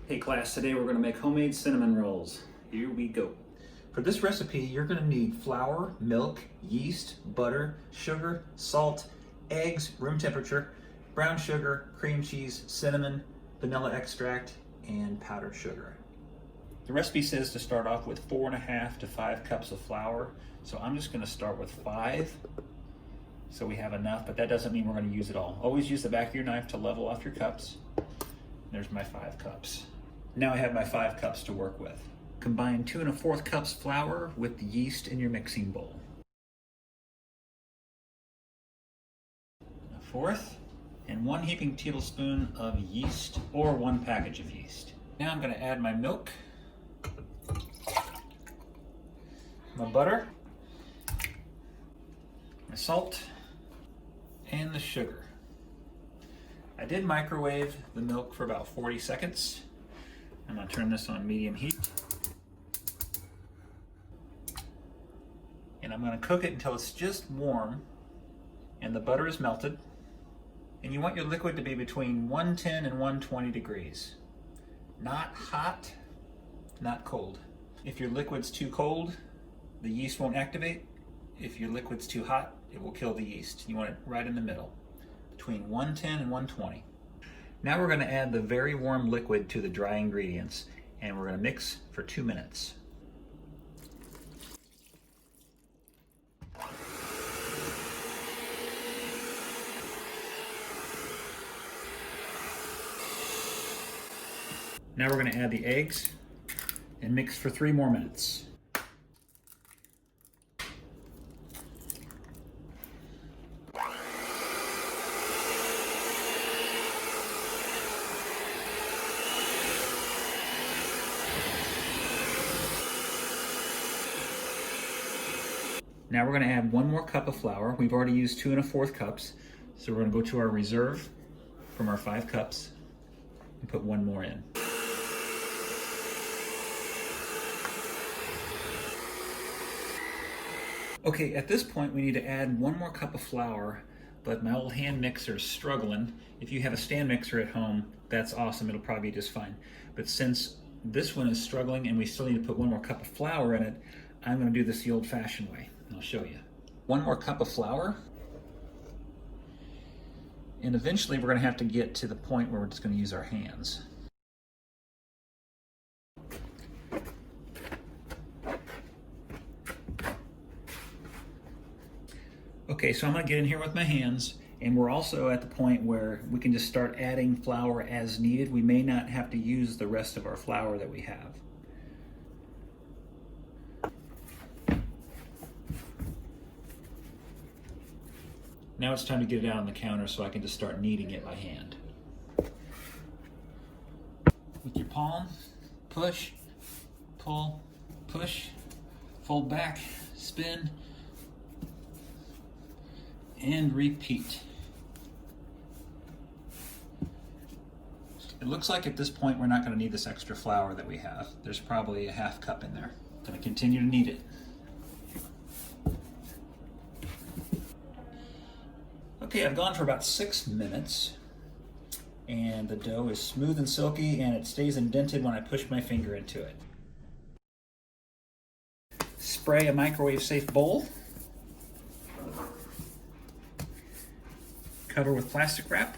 Hey class, today we're going to make homemade cinnamon rolls. Here we go. For this recipe, you're going to need flour, milk, yeast, butter, sugar, salt, eggs, room temperature, brown sugar, cream cheese, cinnamon, vanilla extract, and powdered sugar. The recipe says to start off with 4.5 to 5 cups of flour, so I'm just going to start with 5. So we have enough, but that doesn't mean we're going to use it all. Always use the back of your knife to level off your cups. There's my 5 cups. Now I have my 5 cups to work with. Combine 2 1/4 cups flour with the yeast in your mixing bowl. 1/4 and 1 heaping tablespoon of yeast or 1 package of yeast. Now I'm going to add my milk, my butter, my salt, and the sugar. I did microwave the milk for about 40 seconds. I'm going to turn this on medium heat. And I'm going to cook it until it's just warm and the butter is melted. And you want your liquid to be between 110 and 120 degrees. Not hot, not cold. If your liquid's too cold, the yeast won't activate. If your liquid's too hot, it will kill the yeast. You want it right in the middle, between 110 and 120. Now we're going to add the very warm liquid to the dry ingredients, and we're going to mix for 2 minutes. Now we're going to add the eggs and mix for 3 more minutes. Now we're going to add 1 more cup of flour. We've already used 2 1/4 cups, so we're going to go to our reserve from our 5 cups and put 1 more in. Okay, at this point we need to add 1 more cup of flour, but my old hand mixer is struggling. If you have a stand mixer at home, that's awesome, it'll probably be just fine. But since this one is struggling and we still need to put 1 more cup of flour in it, I'm going to do this the old-fashioned way. I'll show you. 1 more cup of flour, and eventually we're going to have to get to the point where we're just going to use our hands. Okay, so I'm going to get in here with my hands, and we're also at the point where we can just start adding flour as needed. We may not have to use the rest of our flour that we have. Now it's time to get it out on the counter so I can just start kneading it by hand. With your palm, push, pull, push, fold back, spin, and repeat. It looks like at this point we're not going to need this extra flour that we have. There's probably a 1/2 cup in there. I'm going to continue to knead it. Okay, I've gone for about 6 minutes, and the dough is smooth and silky, and it stays indented when I push my finger into it. Spray a microwave-safe bowl. Cover with plastic wrap.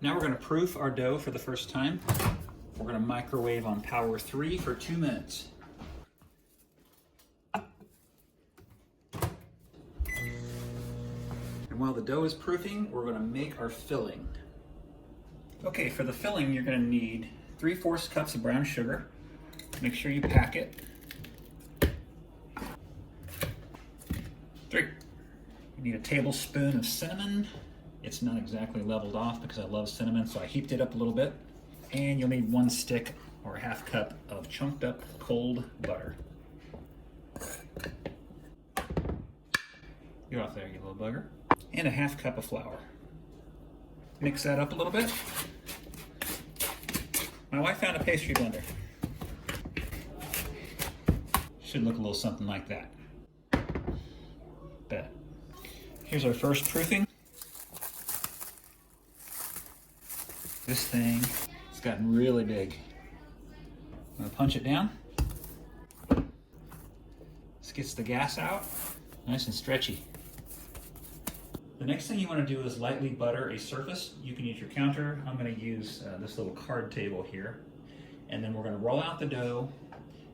Now we're going to proof our dough for the first time. We're going to microwave on power 3 for 2 minutes. And while the dough is proofing, we're going to make our filling. Okay, for the filling, you're going to need 3/4 cups of brown sugar. Make sure you pack it. 3. You need a tablespoon of cinnamon. It's not exactly leveled off because I love cinnamon, so I heaped it up a little bit. And you'll need 1 stick or 1/2 cup of chunked up cold butter. Get off there, you little bugger. And a 1/2 cup of flour. Mix that up a little bit. My wife found a pastry blender. Should look a little something like that. Bet. Here's our first proofing. This thing has gotten really big. I'm gonna punch it down. This gets the gas out, nice and stretchy. The next thing you want to do is lightly butter a surface. You can use your counter. I'm going to use this little card table here. And then we're going to roll out the dough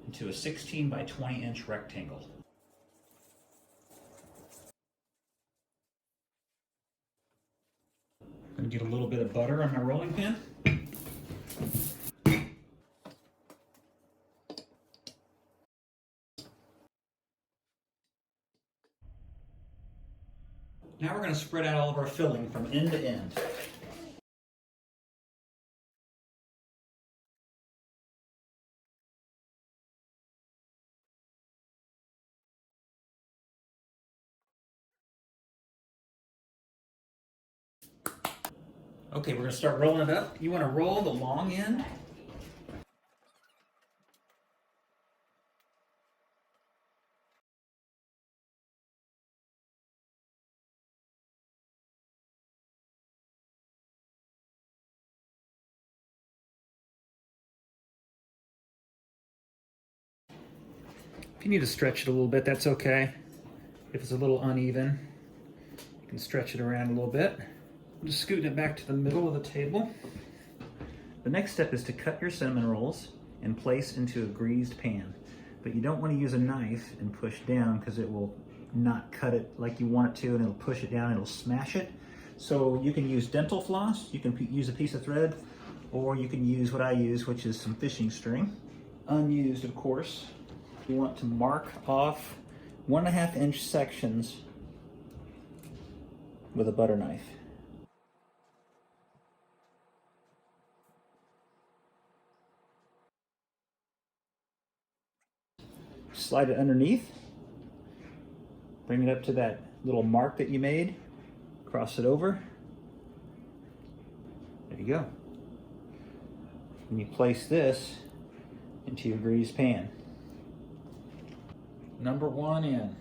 into a 16 by 20 inch rectangle. I'm going to get a little bit of butter on my rolling pin. Now we're going to spread out all of our filling from end to end. Okay, we're going to start rolling it up. You want to roll the long end. If you need to stretch it a little bit, that's okay. If it's a little uneven, you can stretch it around a little bit. I'm just scooting it back to the middle of the table. The next step is to cut your cinnamon rolls and place into a greased pan. But you don't want to use a knife and push down because it will not cut it like you want it to, and it'll push it down and it'll smash it. So you can use dental floss, you can use a piece of thread, or you can use what I use, which is some fishing string. Unused, of course. You want to mark off 1.5 inch sections with a butter knife. Slide it underneath, bring it up to that little mark that you made, cross it over, there you go. And you place this into your greased pan. Number 1 in.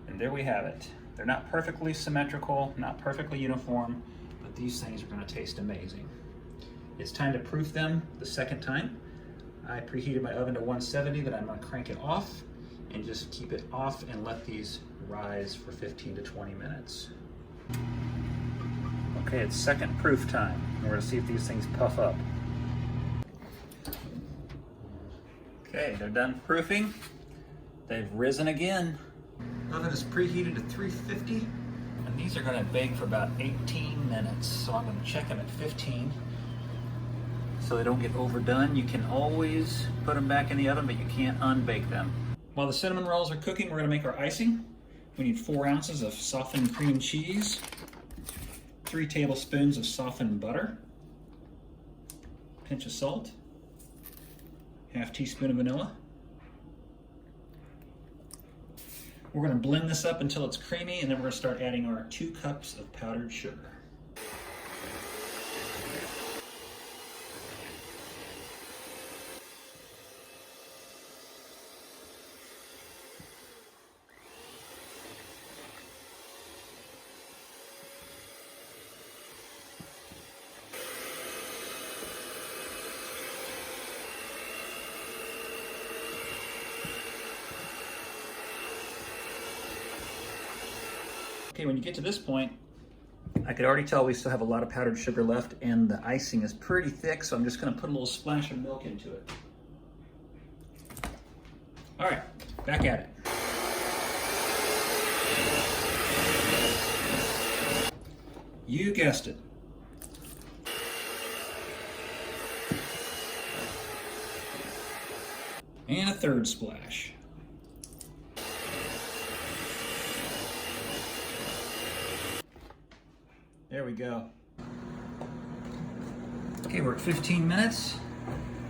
And there we have it. They're not perfectly symmetrical, not perfectly uniform, but these things are going to taste amazing. It's time to proof them the second time. I preheated my oven to 170, then I'm going to crank it off and just keep it off and let these rise for 15 to 20 minutes. Okay, it's second proof time. We're going to see if these things puff up. Okay, they're done proofing. They've risen again. Oven is preheated to 350, and these are going to bake for about 18 minutes. So I'm going to check them at 15 so they don't get overdone. You can always put them back in the oven, but you can't unbake them. While the cinnamon rolls are cooking, we're going to make our icing. We need 4 ounces of softened cream cheese, 3 tablespoons of softened butter, a pinch of salt, ½ teaspoon of vanilla. We're going to blend this up until it's creamy, and then we're going to start adding our 2 cups of powdered sugar. Okay, when you get to this point, I could already tell we still have a lot of powdered sugar left, and the icing is pretty thick, so I'm just gonna put a little splash of milk into it. All right, back at it. You guessed it. And a third splash. There we go. Okay, we're at 15 minutes,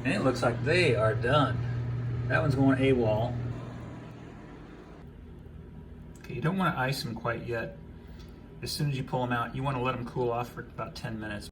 and it looks like they are done. That one's going AWOL. Okay, you don't want to ice them quite yet. As soon as you pull them out, you want to let them cool off for about 10 minutes.